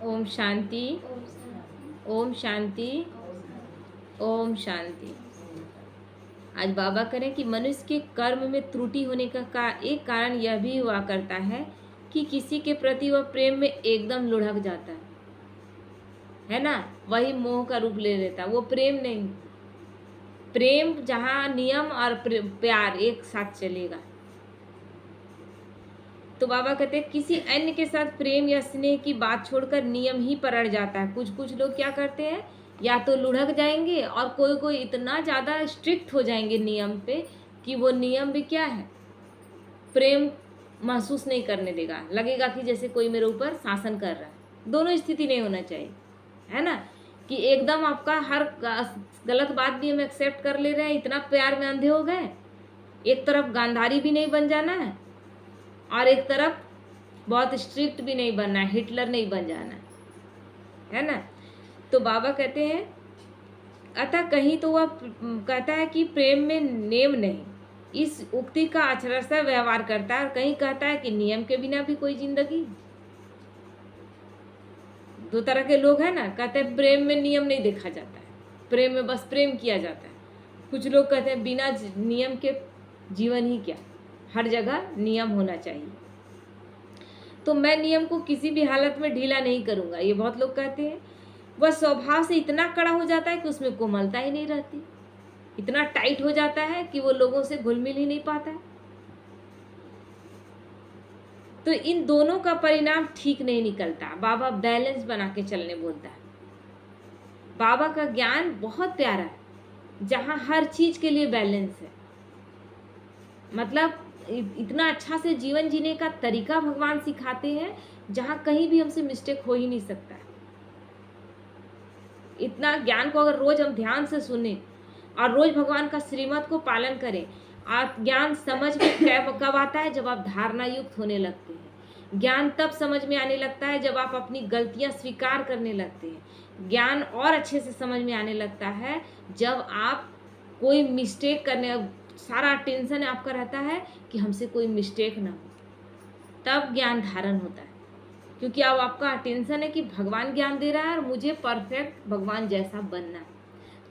ओम शांति। ओम शांति। ओम शांति। आज बाबा करें कि मनुष्य के कर्म में त्रुटि होने का एक कारण यह भी हुआ करता है कि किसी के प्रति वह प्रेम में एकदम लुढ़क जाता है ना। वही मोह का रूप ले लेता, वो प्रेम नहीं। प्रेम जहाँ नियम और प्यार एक साथ चलेगा। तो बाबा कहते हैं किसी अन्य के साथ प्रेम या स्नेह की बात छोड़कर नियम ही पर अड़ जाता है। कुछ कुछ लोग क्या करते हैं, या तो लुढ़क जाएंगे और कोई कोई इतना ज़्यादा स्ट्रिक्ट हो जाएंगे नियम पे कि वो नियम भी क्या है, प्रेम महसूस नहीं करने देगा, लगेगा कि जैसे कोई मेरे ऊपर शासन कर रहा है। दोनों स्थिति नहीं होना चाहिए, है ना। कि एकदम आपका हर गलत बात भी हम एक्सेप्ट कर ले रहे हैं, इतना प्यार में अंधे हो गए। एक तरफ गांधारी भी नहीं बन जाना है और एक तरफ बहुत स्ट्रिक्ट भी नहीं बनना है, हिटलर नहीं बन जाना है ना। तो बाबा कहते हैं अतः कहीं तो वह कहता है कि प्रेम में नियम नहीं, इस उक्ति का अक्षरशः व्यवहार करता है। और कहीं कहता है कि नियम के बिना भी कोई जिंदगी। दो तरह के लोग हैं ना, कहते हैं प्रेम में नियम नहीं देखा जाता है, प्रेम में बस प्रेम किया जाता है। कुछ लोग कहते हैं बिना नियम के जीवन ही क्या, हर जगह नियम होना चाहिए। तो मैं नियम को किसी भी हालत में ढीला नहीं करूँगा, ये बहुत लोग कहते हैं। वह स्वभाव से इतना कड़ा हो जाता है कि उसमें कोमलता ही नहीं रहती, इतना टाइट हो जाता है कि वो लोगों से घुल मिल ही नहीं पाता है। तो इन दोनों का परिणाम ठीक नहीं निकलता। बाबा बैलेंस बना के चलने बोलता है। बाबा का ज्ञान बहुत प्यारा है, जहाँ हर चीज के लिए बैलेंस है। मतलब इतना अच्छा से जीवन जीने का तरीका भगवान सिखाते हैं, जहाँ कहीं भी हमसे मिस्टेक हो ही नहीं सकता है। इतना ज्ञान को अगर रोज हम ध्यान से सुने और रोज भगवान का श्रीमत को पालन करें, आप ज्ञान समझ में कब आता है, जब आप धारणा युक्त होने लगते हैं। ज्ञान तब समझ में आने लगता है जब आप अपनी गलतियां स्वीकार करने लगते हैं। ज्ञान और अच्छे से समझ में आने लगता है जब आप कोई मिस्टेक करने, सारा टेंशन आपका रहता है कि हमसे कोई मिस्टेक ना हो, तब ज्ञान धारण होता है। क्योंकि अब आपका अटेंशन है कि भगवान ज्ञान दे रहा है और मुझे परफेक्ट भगवान जैसा बनना है।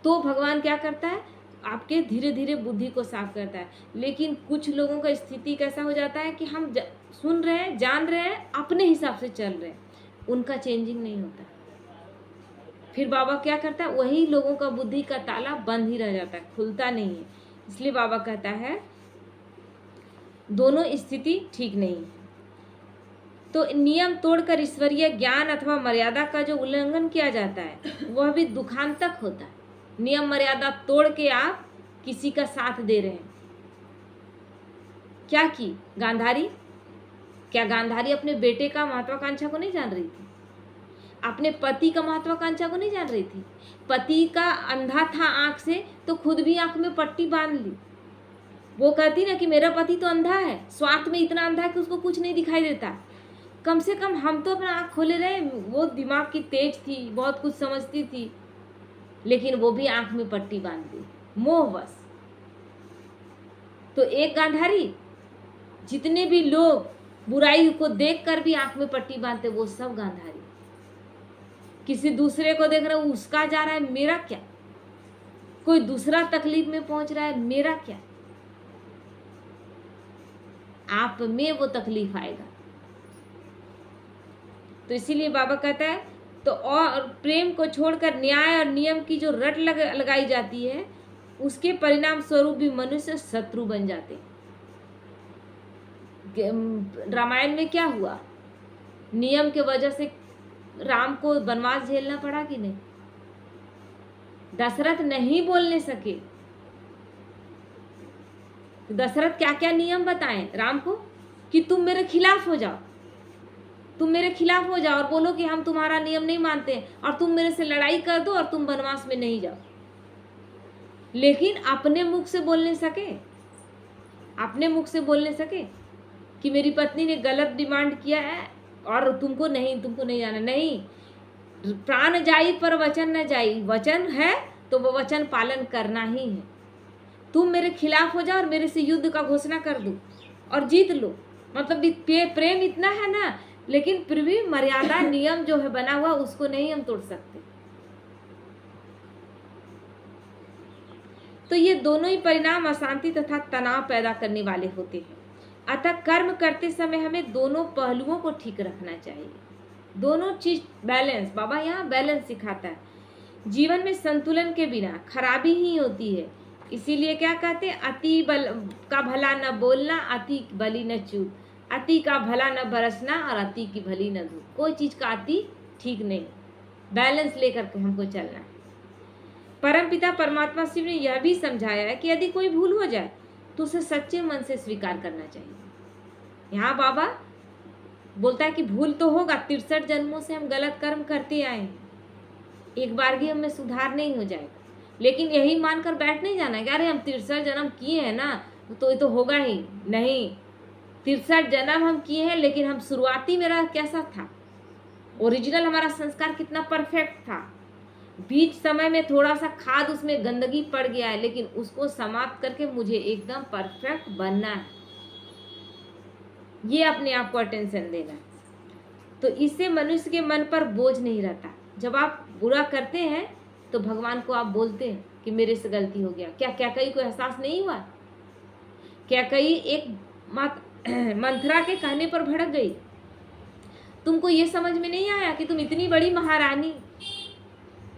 तो भगवान क्या करता है, आपके धीरे धीरे बुद्धि को साफ करता है। लेकिन कुछ लोगों का स्थिति कैसा हो जाता है कि हम सुन रहे हैं, जान रहे हैं, अपने हिसाब से चल रहे हैं, उनका चेंजिंग नहीं होता। फिर बाबा क्या करता है, वही लोगों का बुद्धि का ताला बंद ही रह जाता है, खुलता नहीं है। इसलिए बाबा कहता है दोनों स्थिति ठीक नहीं है। तो नियम तोड़कर ईश्वरीय ज्ञान अथवा मर्यादा का जो उल्लंघन किया जाता है वह भी दुखांतक होता है। नियम मर्यादा तोड़ के आप किसी का साथ दे रहे हैं। क्या की गांधारी, क्या गांधारी अपने बेटे का महत्वाकांक्षा को नहीं जान रही थी? अपने पति का महत्वाकांक्षा को नहीं जान रही थी? पति का अंधा था आंख से, तो खुद भी आंख में पट्टी बांध ली। वो कहती ना कि मेरा पति तो अंधा है, स्वार्थ में इतना अंधा है कि उसको कुछ नहीं दिखाई देता। कम से कम हम तो अपना आँख खोले रहे। वो दिमाग की तेज थी, बहुत कुछ समझती थी, लेकिन वो भी आँख में पट्टी बांध दी, मोह बस। तो एक गांधारी, जितने भी लोग बुराई को देखकर भी आँख में पट्टी बांधते, वो सब गांधारी। किसी दूसरे को देख रहे हो, उसका जा रहा है, मेरा क्या? कोई दूसरा तकलीफ में पहुंच रहा है, मेरा क्या? आप में वो तकलीफ आएगा। तो इसीलिए बाबा कहता है तो और प्रेम को छोड़कर न्याय और नियम की जो रट लगाई जाती है, उसके परिणाम स्वरूप भी मनुष्य शत्रु बन जाते हैं। रामायण में क्या हुआ, नियम के वजह से राम को वनवास झेलना पड़ा कि नहीं? दशरथ नहीं बोलने सके। दशरथ क्या क्या नियम बताएं राम को कि तुम मेरे खिलाफ हो जाओ, तुम मेरे खिलाफ हो जाओ और बोलो कि हम तुम्हारा नियम नहीं मानते, और तुम मेरे से लड़ाई कर दो और तुम वनवास में नहीं जाओ। लेकिन अपने मुख से बोलने सके, अपने मुख से बोलने सके कि मेरी पत्नी ने गलत डिमांड किया है और तुमको नहीं जाना। नहीं, प्राण जाई पर वचन न जाई। वचन है तो वो वचन पालन करना ही है। तुम मेरे खिलाफ हो जाओ और मेरे से युद्ध का घोषणा कर दो और जीत लो। मतलब प्रेम इतना है ना लेकिन फिर भी मर्यादा नियम जो है बना हुआ उसको नहीं हम तोड़ सकते। तो ये दोनों ही परिणाम अशांति तथा तनाव पैदा करने वाले होते हैं। अतः कर्म करते समय हमें दोनों पहलुओं को ठीक रखना चाहिए। दोनों चीज बैलेंस, बाबा यहाँ बैलेंस सिखाता है। जीवन में संतुलन के बिना खराबी ही होती है। इसीलिए क्या कहते हैं, अति बल का भला न बोलना, अति बली न चूक, अति का भला न बरसना और अति की भली न धूप। कोई चीज का अति ठीक नहीं, बैलेंस लेकर के हमको चलना है। परमपिता परमात्मा शिव ने यह भी समझाया है कि यदि कोई भूल हो जाए तो उसे सच्चे मन से स्वीकार करना चाहिए। यहाँ बाबा बोलता है कि भूल तो होगा, 63 जन्मों से हम गलत कर्म करते आए हैं, एक बार भी हमें सुधार नहीं हो जाएगा। लेकिन यही मानकर बैठ नहीं जाना कि अरे हम 63 जन्म किए हैं ना, तो ये तो होगा ही नहीं। 63 जन्म हम किए हैं, लेकिन हम शुरुआती मेरा कैसा था, ओरिजिनल हमारा संस्कार कितना परफेक्ट था। बीच समय में थोड़ा सा खाद उसमें गंदगी पड़ गया है, लेकिन उसको समाप्त करके मुझे एकदम परफेक्ट बनना है। ये अपने आप को अटेंशन देना। तो इससे मनुष्य के मन पर बोझ नहीं रहता। जब आप बुरा करते हैं तो भगवान को आप बोलते हैं कि मेरे से गलती हो गया। क्या कैकेयी को एहसास नहीं हुआ? कैकेयी एक मंथरा के कहने पर भड़क गई। तुमको ये समझ में नहीं आया कि तुम इतनी बड़ी महारानी,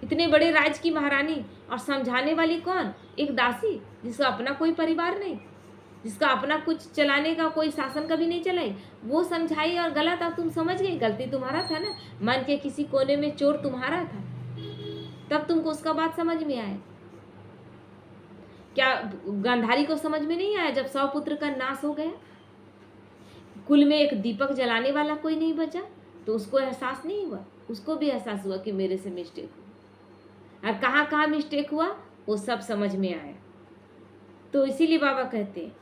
इतने बड़े राज्य की महारानी, और समझाने वाली कौन? एक दासी जिसका अपना कोई परिवार नहीं, जिसका अपना कुछ चलाने का कोई शासन कभी नहीं चलाई, वो समझाई और गलत आप तुम समझ गई। गलती तुम्हारा था ना, मन के किसी कोने में चोर तुम्हारा था, तब तुमको उसका बात समझ में आया। क्या गांधारी को समझ में नहीं आया जब 100 पुत्र का नाश हो गया, कुल में एक दीपक जलाने वाला कोई नहीं बचा, तो उसको एहसास नहीं हुआ? उसको भी एहसास हुआ कि मेरे से मिस्टेक हुआ, और कहाँ कहाँ मिस्टेक हुआ वो सब समझ में आया। तो इसीलिए बाबा कहते हैं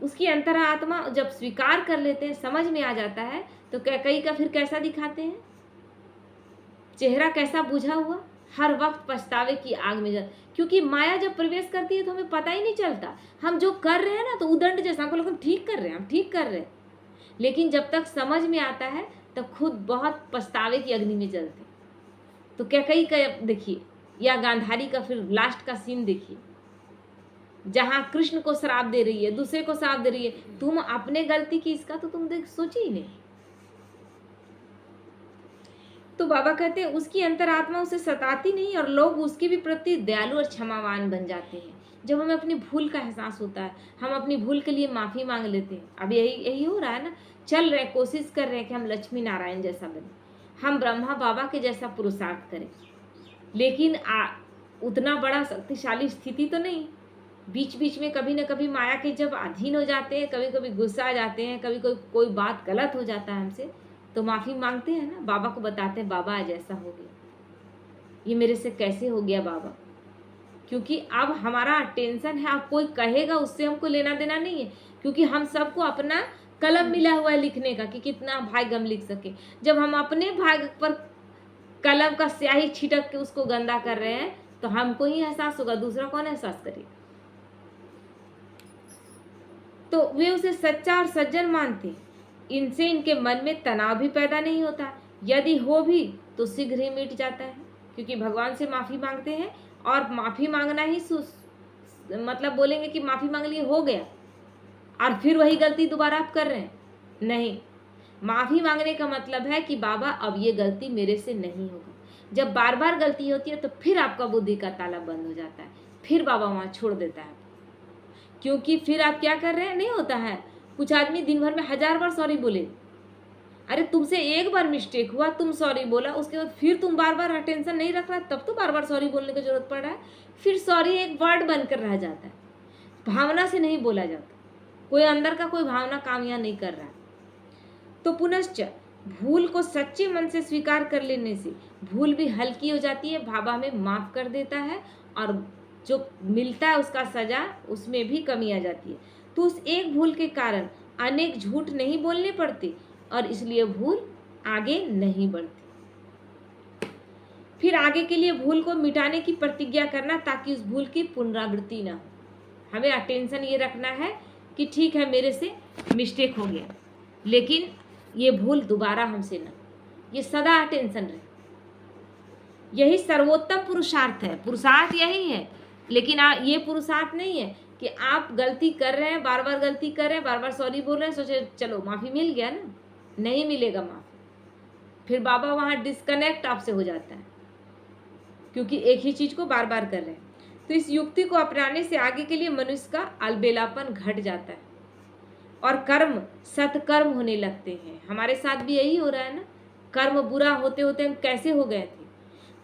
उसकी अंतरात्मा जब स्वीकार कर लेते हैं, समझ में आ जाता है, तो कैकेयी का फिर कैसा दिखाते हैं, चेहरा कैसा बुझा हुआ, हर वक्त पछतावे की आग में जल। क्योंकि माया जब प्रवेश करती है तो हमें पता ही नहीं चलता, हम जो कर रहे हैं ना तो उदंड जैसा हमको लगता है ठीक कर रहे हैं, हम ठीक कर रहे हैं। लेकिन जब तक समझ में आता है तब खुद बहुत पछतावे की अग्नि में जलते। तो कैकेयी का देखिए, या गांधारी का फिर लास्ट का सीन देखिए, जहां कृष्ण को श्राप दे रही है, दूसरे को श्राप दे रही है। तुम अपने गलती की, इसका तो तुम सोची ही नहीं। तो बाबा कहते हैं उसकी अंतरात्मा उसे सताती नहीं, और लोग उसके भी प्रति दयालु और क्षमावान बन जाते हैं। जब हमें अपनी भूल का एहसास होता है, हम अपनी भूल के लिए माफ़ी मांग लेते हैं। अब यही हो रहा है ना, चल रहे, कोशिश कर रहे हैं कि हम लक्ष्मी नारायण जैसा बने, हम ब्रह्मा बाबा के जैसा पुरुषार्थ करें, लेकिन उतना बड़ा शक्तिशाली स्थिति तो नहीं। बीच बीच में कभी न कभी माया के जब अधीन हो जाते हैं, कभी कभी गुस्सा आ जाते हैं, कभी कोई बात गलत हो जाता है हमसे, तो माफ़ी मांगते हैं ना, बाबा को बताते हैं बाबा आज ऐसा हो गया, ये मेरे से कैसे हो गया बाबा। क्योंकि अब हमारा टेंशन है, अब कोई कहेगा उससे हमको लेना देना नहीं है, क्योंकि हम सबको अपना कलम मिला हुआ है लिखने का कि कितना भाग्य हम लिख सके। जब हम अपने भाग्य पर कलम का स्याही छिटक के उसको गंदा कर रहे हैं तो हमको ही एहसास होगा, दूसरा कौन एहसास करेगा। तो वे उसे सच्चा और सज्जन मानते, इनसे इनके मन में तनाव भी पैदा नहीं होता, यदि हो भी तो शीघ्र ही मिट जाता है, क्योंकि भगवान से माफ़ी मांगते हैं। और माफ़ी मांगना ही मतलब बोलेंगे कि माफ़ी मांग लिए हो गया और फिर वही गलती दोबारा आप कर रहे हैं, नहीं। माफ़ी मांगने का मतलब है कि बाबा अब ये गलती मेरे से नहीं होगी। जब बार बार गलती होती है तो फिर आपका बुद्धि का ताला बंद हो जाता है, फिर बाबा वहाँ छोड़ देता है, क्योंकि फिर आप क्या कर रहे हैं, नहीं होता है। कुछ आदमी दिन भर में 1000 बार सॉरी बोले, अरे तुमसे एक बार मिस्टेक हुआ, तुम सॉरी बोला, उसके बाद फिर तुम बार बार अटेंशन नहीं रख रहा, तब तो बार बार सॉरी बोलने की जरूरत पड़ रहा है। फिर सॉरी एक वर्ड बनकर रह जाता है, भावना से नहीं बोला जाता, कोई अंदर का कोई भावना काम यहाँ नहीं कर रहा है। तो पुनश्च भूल को सच्चे मन से स्वीकार कर लेने से भूल भी हल्की हो जाती है, बाबा हमें माफ़ कर देता है, और जो मिलता है उसका सजा, उसमें भी कमी आ जाती है। तो उस एक भूल के कारण अनेक झूठ नहीं बोलने पड़ते, और इसलिए भूल आगे नहीं बढ़ती। फिर आगे के लिए भूल को मिटाने की प्रतिज्ञा करना, ताकि उस भूल की पुनरावृत्ति ना हो। हमें अटेंशन ये रखना है कि ठीक है मेरे से मिस्टेक हो गया, लेकिन ये भूल दोबारा हमसे न, ये सदा अटेंशन रहे। यही सर्वोत्तम पुरुषार्थ है, पुरुषार्थ यही है। लेकिन ये पुरुषार्थ नहीं है कि आप गलती कर रहे हैं, बार बार गलती कर रहे हैं, बार बार सॉरी बोल रहे हैं, सोचे चलो माफ़ी मिल गया ना, नहीं मिलेगा माफ़ी। फिर बाबा वहाँ डिस्कनेक्ट आपसे हो जाता है, क्योंकि एक ही चीज़ को बार बार कर रहे हैं। तो इस युक्ति को अपनाने से आगे के लिए मनुष्य का अलबेलापन घट जाता है और कर्म सत्कर्म होने लगते हैं। हमारे साथ भी यही हो रहा है ना, कर्म बुरा होते होते हम कैसे हो गए थे,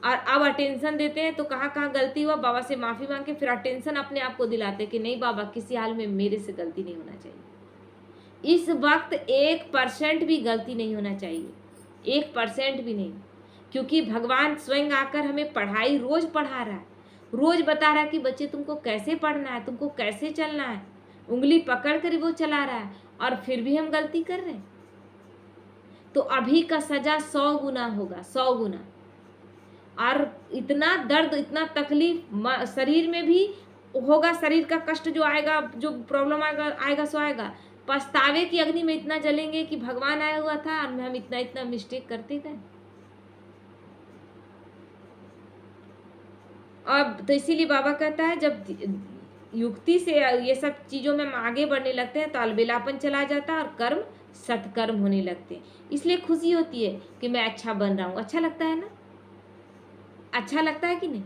और अब अटेंशन देते हैं तो कहाँ कहाँ गलती हुआ, बाबा से माफ़ी मांग के फिर अटेंशन अपने आप को दिलाते कि नहीं बाबा, किसी हाल में मेरे से गलती नहीं होना चाहिए। इस वक्त 1% भी गलती नहीं होना चाहिए, 1% भी नहीं, क्योंकि भगवान स्वयं आकर हमें पढ़ाई रोज पढ़ा रहा है, रोज बता रहा है कि बच्चे तुमको कैसे पढ़ना है, तुमको कैसे चलना है। उंगली पकड़ कर वो चला रहा है, और फिर भी हम गलती कर रहे हैं। तो अभी का सजा 100 गुना होगा, 100 गुना। और इतना दर्द, इतना तकलीफ शरीर में भी होगा, शरीर का कष्ट जो आएगा, जो प्रॉब्लम आएगा सो आएगा। पछतावे की अग्नि में इतना जलेंगे कि भगवान आया हुआ था और हम इतना इतना मिस्टेक करते गए। अब तो इसीलिए बाबा कहता है जब युक्ति से ये सब चीज़ों में हम आगे बढ़ने लगते हैं तो अलबेलापन चला जाता है और कर्म सत्कर्म होने लगते हैं। इसलिए खुशी होती है कि मैं अच्छा बन रहा हूँ। अच्छा लगता है ना, अच्छा लगता है कि नहीं।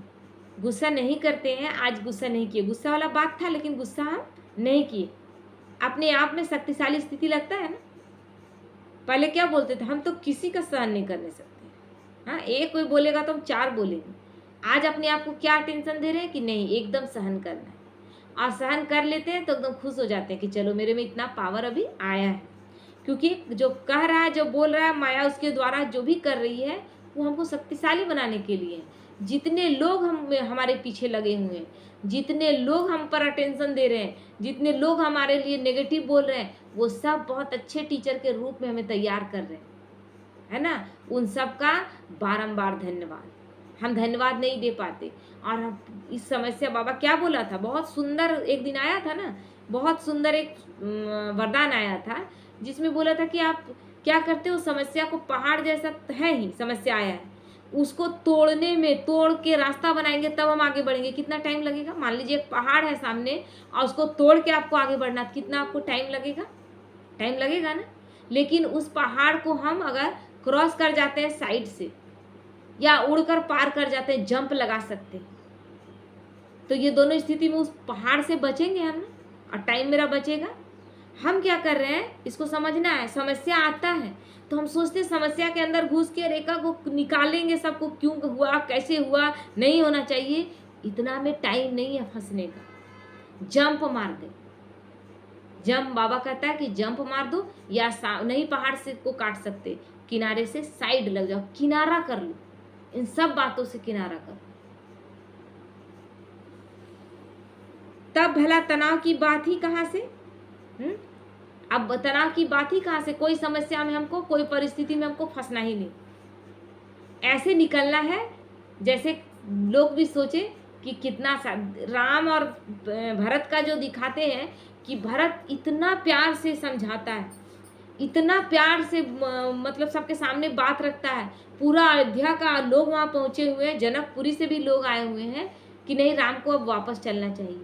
गुस्सा नहीं करते हैं, आज गुस्सा नहीं किए, गुस्सा वाला बात था लेकिन गुस्सा हम नहीं किए। अपने आप में शक्तिशाली स्थिति लगता है ना। पहले क्या बोलते थे, हम तो किसी का सहन नहीं करने सकते। हाँ, एक कोई बोलेगा तो हम 4 बोलेंगे। आज अपने आप को क्या टेंशन दे रहे हैं कि नहीं, एकदम सहन करना है, और सहन कर लेते हैं तो एकदम खुश हो जाते हैं कि चलो मेरे में इतना पावर अभी आया है। क्योंकि जो कह रहा है, जो बोल रहा है, माया उसके द्वारा जो भी कर रही है वो हमको शक्तिशाली बनाने के लिए है। जितने लोग हमारे पीछे लगे हुए हैं, जितने लोग हम पर अटेंशन दे रहे हैं, जितने लोग हमारे लिए नेगेटिव बोल रहे हैं, वो सब बहुत अच्छे टीचर के रूप में हमें तैयार कर रहे हैं, है ना। उन सब का बारंबार धन्यवाद। हम धन्यवाद नहीं दे पाते। और इस समस्या, बाबा क्या बोला था, बहुत सुंदर एक दिन आया था ना, बहुत सुंदर एक वरदान आया था जिसमें बोला था कि आप क्या करते हो, समस्या को, पहाड़ जैसा है ही समस्या आया है, उसको तोड़ने में, तोड़ के रास्ता बनाएंगे तब हम आगे बढ़ेंगे। कितना टाइम लगेगा। मान लीजिए एक पहाड़ है सामने और उसको तोड़ के आपको आगे बढ़ना, कितना आपको टाइम लगेगा, टाइम लगेगा ना। लेकिन उस पहाड़ को हम अगर क्रॉस कर जाते हैं साइड से, या उड़कर पार कर जाते हैं, जंप लगा सकते हैं, तो ये दोनों स्थिति में उस पहाड़ से बचेंगे हम ना, और टाइम मेरा बचेगा। हम क्या कर रहे हैं, इसको समझना है। समस्या आता है तो हम सोचते हैं समस्या के अंदर घुस के रेखा को निकालेंगे, सबको क्यों हुआ, कैसे हुआ, नहीं होना चाहिए। इतना में टाइम नहीं है फंसने का। जंप मार दे, जंप, बाबा कहता है कि जंप मार दो, या नहीं पहाड़ से को काट सकते, किनारे से साइड लग जाओ, किनारा कर लो, इन सब बातों से किनारा कर। तब भला तनाव की बात ही कहाँ से। अब तनाव की बात ही कहाँ से। कोई समस्या में हमको, कोई परिस्थिति में हमको फंसना ही नहीं, ऐसे निकलना है जैसे लोग भी सोचे कि कितना राम और भरत का जो दिखाते हैं कि भरत इतना प्यार से समझाता है, इतना प्यार से मतलब सबके सामने बात रखता है। पूरा अयोध्या का लोग वहाँ पहुँचे हुए हैं, जनकपुरी से भी लोग आए हुए हैं कि नहीं, राम को अब वापस चलना चाहिए।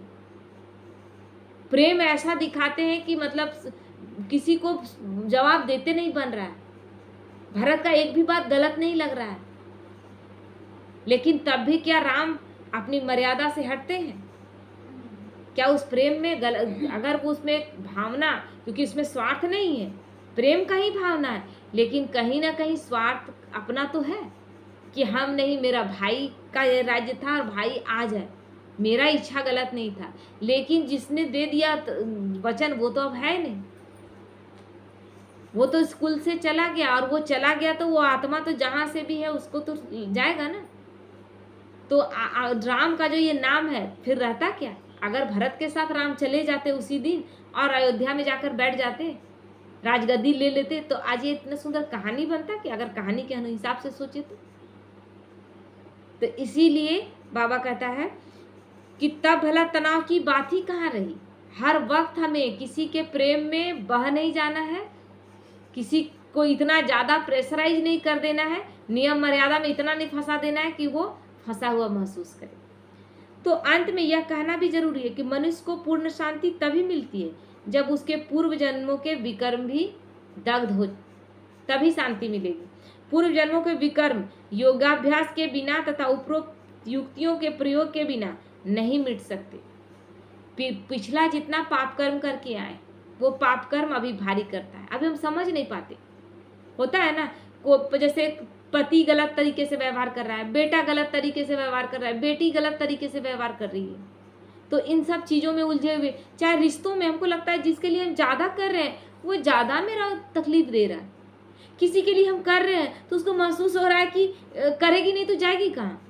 प्रेम ऐसा दिखाते हैं कि मतलब किसी को जवाब देते नहीं बन रहा है। भरत का एक भी बात गलत नहीं लग रहा है, लेकिन तब भी क्या राम अपनी मर्यादा से हटते हैं क्या? उस प्रेम में अगर उसमें भावना, क्योंकि उसमें स्वार्थ नहीं है, प्रेम का ही भावना है, लेकिन कहीं ना कहीं स्वार्थ अपना तो है कि हम नहीं, मेरा भाई का ये राज्य था और भाई आ जाए, मेरा इच्छा गलत नहीं था। लेकिन जिसने दे दिया वचन, वो तो अब है नहीं, वो तो स्कूल से चला गया, और वो चला गया तो वो आत्मा तो जहाँ से भी है उसको तो जाएगा ना। तो राम का जो ये नाम है फिर रहता क्या? अगर भरत के साथ राम चले जाते उसी दिन और अयोध्या में जाकर बैठ जाते, राजगद्दी ले लेते, तो आज ये इतना सुंदर कहानी बनता कि अगर कहानी के हिसाब से सोचे तो इसीलिए बाबा कहता है कि तब भला तनाव की बात ही कहाँ रही। हर वक्त हमें किसी के प्रेम में बह नहीं जाना है, किसी को इतना ज़्यादा प्रेशराइज नहीं कर देना है, नियम मर्यादा में इतना नहीं फंसा देना है कि वो फंसा हुआ महसूस करे। तो अंत में यह कहना भी जरूरी है कि मनुष्य को पूर्ण शांति तभी मिलती है जब उसके पूर्व जन्मों के विकर्म भी दग्ध हो, तभी शांति मिलेगी। पूर्व जन्मों के विकर्म योगाभ्यास के बिना तथा उपरोक्त युक्तियों के प्रयोग के बिना नहीं मिट सकते। पिछला जितना पाप कर्म करके आए वो पाप कर्म अभी भारी करता है, अभी हम समझ नहीं पाते। होता है ना, को जैसे पति गलत तरीके से व्यवहार कर रहा है, बेटा गलत तरीके से व्यवहार कर रहा है, बेटी गलत तरीके से व्यवहार कर रही है, तो इन सब चीज़ों में उलझे हुए, चाहे रिश्तों में हमको लगता है जिसके लिए हम ज़्यादा कर रहे हैं वो ज़्यादा मेरा तकलीफ दे रहा है, किसी के लिए हम कर रहे हैं तो उसको महसूस हो रहा है कि करेगी नहीं तो जाएगी कहाँ,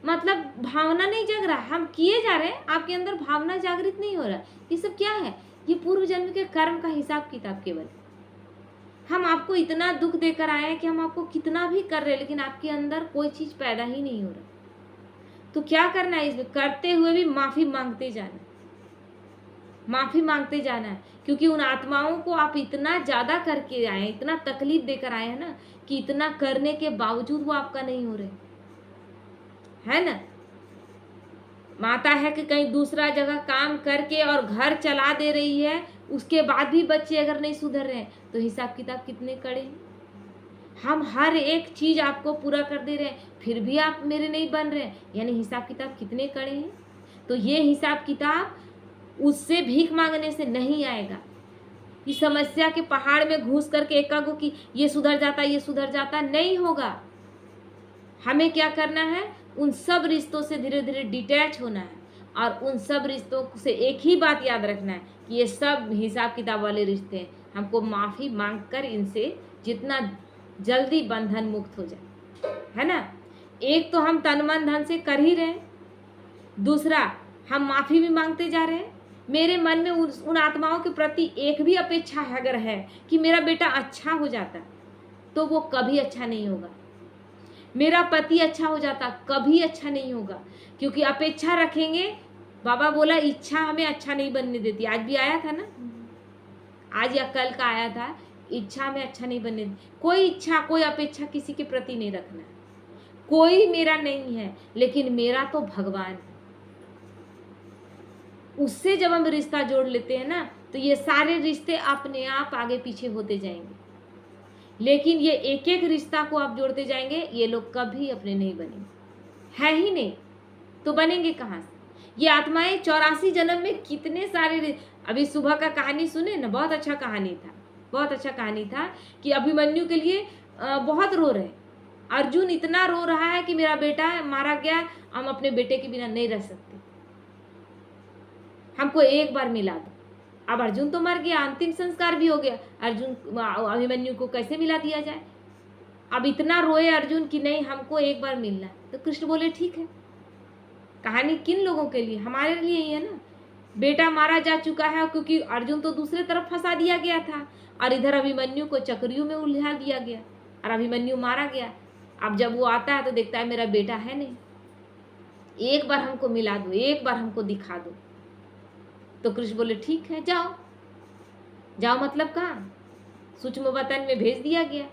मतलब भावना नहीं जग रहा, हम किए जा रहे हैं, आपके अंदर भावना जागृत नहीं हो रहा। ये सब क्या है? ये पूर्व जन्म के कर्म का हिसाब किताब केवल। हम आपको इतना दुख देकर आए हैं कि हम आपको कितना भी कर रहे हैं लेकिन आपके अंदर कोई चीज पैदा ही नहीं हो रहा। तो क्या करना है इसमें? करते हुए भी माफी मांगते जाना, माफी मांगते जाना है, क्योंकि उन आत्माओं को आप इतना ज्यादा करके आए, इतना तकलीफ देकर आए हैं ना कि इतना करने के बावजूद वो आपका नहीं हो रहे, है ना। माता है कि कहीं दूसरा जगह काम करके और घर चला दे रही है, उसके बाद भी बच्चे अगर नहीं सुधर रहे हैं तो हिसाब किताब कितने कड़े हैं। हम हर एक चीज आपको पूरा कर दे रहे हैं फिर भी आप मेरे नहीं बन रहे हैं, यानी हिसाब किताब कितने कड़े हैं। तो ये हिसाब किताब उससे भीख मांगने से नहीं आएगा। इस समस्या के पहाड़ में घुस करके एकागो की ये सुधर जाता ये सुधर जाता नहीं होगा। हमें क्या करना है? उन सब रिश्तों से धीरे धीरे डिटैच होना है और उन सब रिश्तों से एक ही बात याद रखना है कि ये सब हिसाब किताब वाले रिश्ते हैं, हमको माफ़ी मांगकर इनसे जितना जल्दी बंधन मुक्त हो जाए, है ना। एक तो हम तन मन धन से कर ही रहे हैं, दूसरा हम माफ़ी भी मांगते जा रहे हैं। मेरे मन में उन आत्माओं के प्रति एक भी अपेक्षा अगर है कि मेरा बेटा अच्छा हो जाता तो वो कभी अच्छा नहीं होगा, मेरा पति अच्छा हो जाता कभी अच्छा नहीं होगा, क्योंकि अपेक्षा रखेंगे। बाबा बोला इच्छा हमें अच्छा नहीं बनने देती, आज भी आया था ना, आज या कल का आया था, इच्छा हमें अच्छा नहीं बनने देती। कोई इच्छा कोई अपेक्षा किसी के प्रति नहीं रखना, कोई मेरा नहीं है लेकिन मेरा तो भगवान है। उससे जब हम रिश्ता जोड़ लेते हैं ना तो ये सारे रिश्ते अपने आप आगे पीछे होते जाएंगे, लेकिन ये एक एक रिश्ता को आप जोड़ते जाएंगे, ये लोग कभी अपने नहीं बनेंगे, है ही नहीं तो बनेंगे कहाँ से? ये आत्माएं 84 जन्म में कितने सारे, अभी सुबह का कहानी सुने ना, बहुत अच्छा कहानी था, बहुत अच्छा कहानी था कि अभिमन्यु के लिए बहुत रो रहे, अर्जुन इतना रो रहा है कि मेरा बेटा मारा गया, हम अपने बेटे के बिना नहीं रह सकते, हमको एक बार मिला दो। अब अर्जुन तो मर गया, अंतिम संस्कार भी हो गया, अर्जुन अभिमन्यु को कैसे मिला दिया जाए? अब इतना रोए अर्जुन कि नहीं हमको एक बार मिलना है। तो कृष्ण बोले ठीक है। कहानी किन लोगों के लिए? हमारे लिए ही है ना। बेटा मारा जा चुका है क्योंकि अर्जुन तो दूसरे तरफ फंसा दिया गया था और इधर अभिमन्यु को चक्रियों में उलझा दिया गया और अभिमन्यु मारा गया। अब जब वो आता है तो देखता है मेरा बेटा है नहीं, एक बार हमको मिला दो, एक बार हमको दिखा दो। तो कृष्ण बोले ठीक है जाओ। जाओ मतलब कहाँ? सूक्ष्म वतन में भेज दिया गया,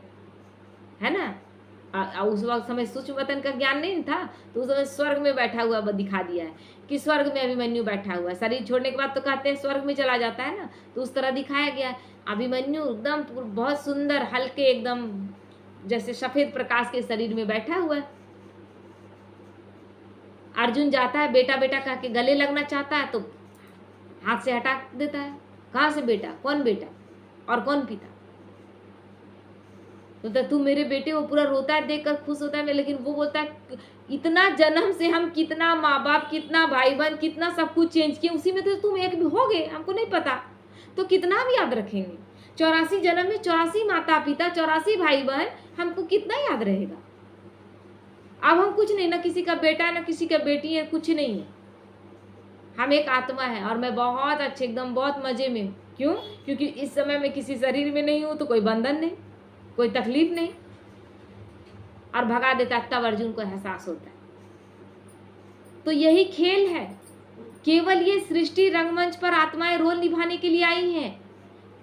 है ना। उस वक्त समय सूक्ष्म वतन का ज्ञान नहीं था तो उस समय स्वर्ग में बैठा हुआ दिखा दिया है कि स्वर्ग में अभिमन्यु बैठा हुआ है। शरीर छोड़ने के बाद तो कहते हैं स्वर्ग में चला जाता है ना, तो उस तरह दिखाया गया। अभिमन्यु एकदम बहुत सुंदर हल्के एकदम जैसे सफेद प्रकाश के शरीर में बैठा हुआ है। अर्जुन जाता है बेटा बेटा कह के गले लगना चाहता है तो हाथ से हटा देता है। कहाँ से बेटा? कौन बेटा और कौन पिता? तो तू मेरे बेटे को पूरा रोता है देखकर खुश होता है, लेकिन वो बोलता है इतना जन्म से हम कितना माँ बाप कितना भाई बहन कितना सब कुछ चेंज किए, उसी में तो तुम एक भी हो गए, हमको नहीं पता तो कितना हम याद रखेंगे? 84 जन्म में 84 माता पिता 84 भाई बहन, हमको कितना याद रहेगा? अब हम कुछ नहीं, ना किसी का बेटा है ना किसी का बेटी है, कुछ नहीं है। हम एक आत्मा है और मैं बहुत अच्छे एकदम बहुत मजे में हूँ। क्यों? क्योंकि इस समय मैं किसी शरीर में नहीं हूँ तो कोई बंधन नहीं, कोई तकलीफ नहीं, और भगा देता तब अर्जुन को एहसास होता है। तो यही खेल है। केवल ये सृष्टि रंगमंच पर आत्माएं रोल निभाने के लिए आई हैं।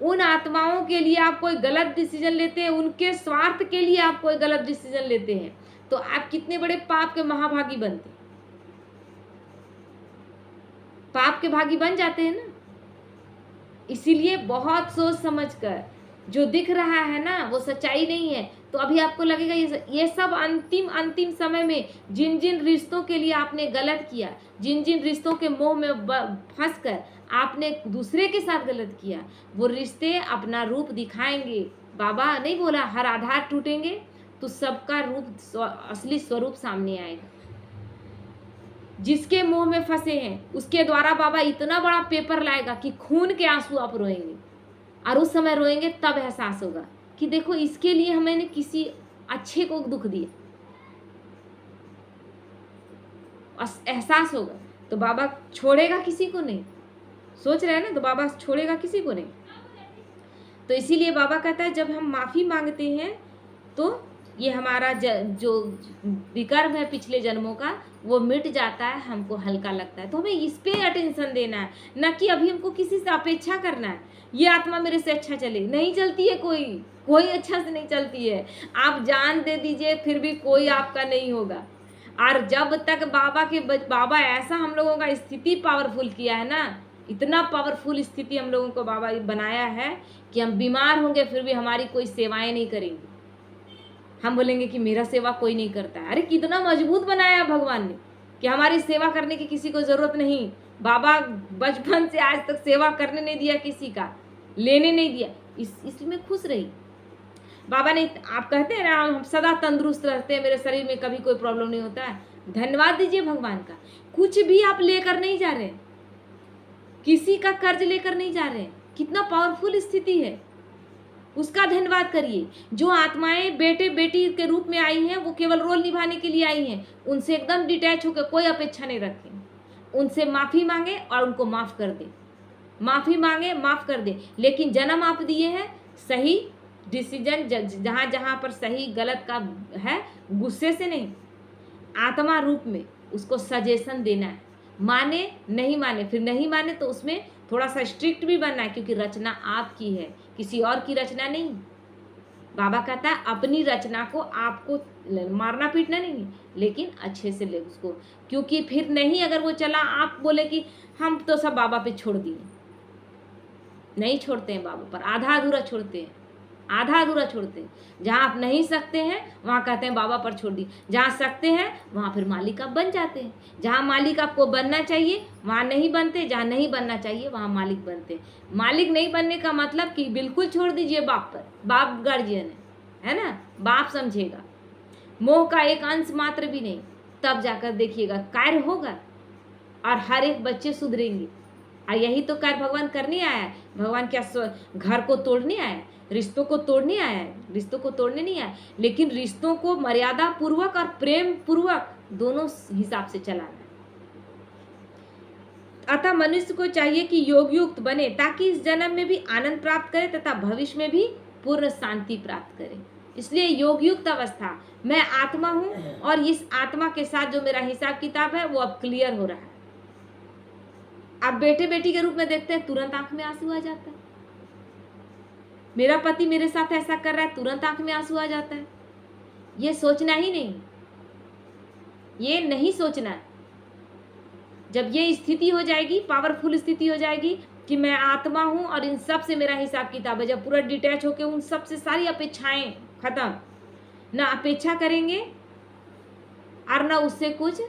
उन आत्माओं के लिए आप कोई गलत डिसीजन लेते हैं, उनके स्वार्थ के लिए आप कोई गलत डिसीजन लेते हैं, तो आप कितने बड़े पाप के महाभागी बनते हैं। पाप के भागी बन जाते हैं ना। इसीलिए बहुत सोच समझ कर, जो दिख रहा है ना वो सच्चाई नहीं है, तो अभी आपको लगेगा ये सब अंतिम अंतिम समय में जिन जिन रिश्तों के लिए आपने गलत किया, जिन जिन रिश्तों के मोह में फंस कर आपने दूसरे के साथ गलत किया, वो रिश्ते अपना रूप दिखाएंगे। बाबा नहीं बोला हर आधार टूटेंगे, तो सबका रूप असली स्वरूप सामने आएगा। जिसके मुंह में फंसे हैं उसके द्वारा बाबा इतना बड़ा पेपर लाएगा कि खून के आंसू आप रोएंगे, और उस समय रोएंगे तब एहसास होगा कि देखो इसके लिए हमने किसी अच्छे को दुख दिया, एहसास होगा। तो बाबा छोड़ेगा किसी को नहीं, सोच रहे हैं ना, तो बाबा छोड़ेगा किसी को नहीं। तो इसीलिए बाबा कहता है जब हम माफी मांगते हैं तो ये हमारा जो विकर्म है पिछले जन्मों का वो मिट जाता है, हमको हल्का लगता है। तो हमें इस पे अटेंशन देना है, न कि अभी हमको किसी से अपेक्षा करना है ये आत्मा मेरे से अच्छा चले। नहीं चलती है, कोई अच्छा से नहीं चलती है। आप जान दे दीजिए फिर भी कोई आपका नहीं होगा। और जब तक बाबा ऐसा हम लोगों का स्थिति पावरफुल किया है ना, इतना पावरफुल स्थिति हम लोगों को बाबा बनाया है कि हम बीमार होंगे फिर भी हमारी कोई सेवाएं नहीं करेंगे। हम बोलेंगे कि मेरा सेवा कोई नहीं करता है। अरे कितना मजबूत बनाया भगवान ने कि हमारी सेवा करने की किसी को जरूरत नहीं। बाबा बचपन से आज तक सेवा करने नहीं दिया, किसी का लेने नहीं दिया, इसमें खुश रही। बाबा ने, आप कहते हैं ना हम सदा तंदुरुस्त रहते हैं, मेरे शरीर में कभी कोई प्रॉब्लम नहीं होता है। धन्यवाद दीजिए भगवान का। कुछ भी आप लेकर नहीं जा रहे, किसी का कर्ज लेकर नहीं जा रहे। कितना पावरफुल स्थिति है, उसका धन्यवाद करिए। जो आत्माएं बेटे बेटी के रूप में आई हैं वो केवल रोल निभाने के लिए आई हैं, उनसे एकदम डिटैच होकर कोई अपेक्षा नहीं रखें। उनसे माफ़ी मांगे और उनको माफ़ कर दे, माफ़ी मांगे माफ़ कर दे। लेकिन जन्म आप दिए हैं, सही डिसीजन जहाँ जहाँ पर सही गलत का है, गुस्से से नहीं, आत्मा रूप में उसको सजेशन देना है। माने नहीं माने, फिर नहीं माने तो उसमें थोड़ा सा स्ट्रिक्ट भी बनना है, क्योंकि रचना आपकी है, किसी और की रचना नहीं। बाबा कहता है अपनी रचना को आपको मारना पीटना नहीं, लेकिन अच्छे से ले उसको, क्योंकि फिर नहीं अगर वो चला, आप बोले कि हम तो सब बाबा पे छोड़ दिए। नहीं छोड़ते हैं बाबा पर, आधा अधूरा छोड़ते हैं, आधा अधूरा छोड़ते हैं। जहाँ आप नहीं सकते हैं वहाँ कहते हैं बाबा पर छोड़ दी, जहाँ सकते हैं वहाँ फिर मालिक आप बन जाते हैं। जहाँ मालिक आपको बनना चाहिए वहाँ नहीं बनते, जहाँ नहीं बनना चाहिए वहाँ मालिक बनते। मालिक नहीं बनने का मतलब कि बिल्कुल छोड़ दीजिए बाप पर, बाप गार्जियन है ना, बाप समझेगा, मोह का एक अंश मात्र भी नहीं, तब जाकर देखिएगा कार्य होगा और हर एक बच्चे सुधरेंगे। और यही तो कार्य भगवान करने आया है। भगवान क्या घर को तोड़ने आया है, रिश्तों को तोड़ने आया है, रिश्तों को तोड़ने नहीं आया, लेकिन रिश्तों को मर्यादा पूर्वक और प्रेम पूर्वक दोनों हिसाब से चलाना है। अतः मनुष्य को चाहिए कि योग युक्त बने, ताकि इस जन्म में भी आनंद प्राप्त करे तथा भविष्य में भी पूर्ण शांति प्राप्त करे। इसलिए योग युक्त अवस्था, मैं आत्मा हूँ और इस आत्मा के साथ जो मेरा हिसाब किताब है वो अब क्लियर हो रहा है। आप बेटे बेटी के रूप में देखते हैं, तुरंत आंख में आंसू आ जाता है। मेरा पति मेरे साथ ऐसा कर रहा है, तुरंत आंख में आंसू आ जाता है। ये सोचना ही नहीं, ये नहीं सोचना है। जब ये स्थिति हो जाएगी, पावरफुल स्थिति हो जाएगी कि मैं आत्मा हूं और इन सब से मेरा हिसाब किताब है, जब पूरा डिटैच होकर उन सब से सारी अपेक्षाएं खत्म, ना अपेक्षा करेंगे और ना उससे कुछ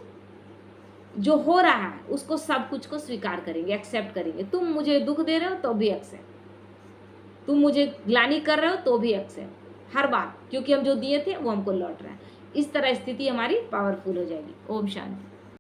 जो हो रहा है उसको सब कुछ को स्वीकार करेंगे, एक्सेप्ट करेंगे। तुम मुझे दुख दे रहे हो तो भी एक्सेप्ट, तुम मुझे ग्लानि कर रहे हो तो भी एक्सेप्ट, हर बात, क्योंकि हम जो दिए थे वो हमको लौट रहा है। इस तरह स्थिति हमारी पावरफुल हो जाएगी। ओम शांति।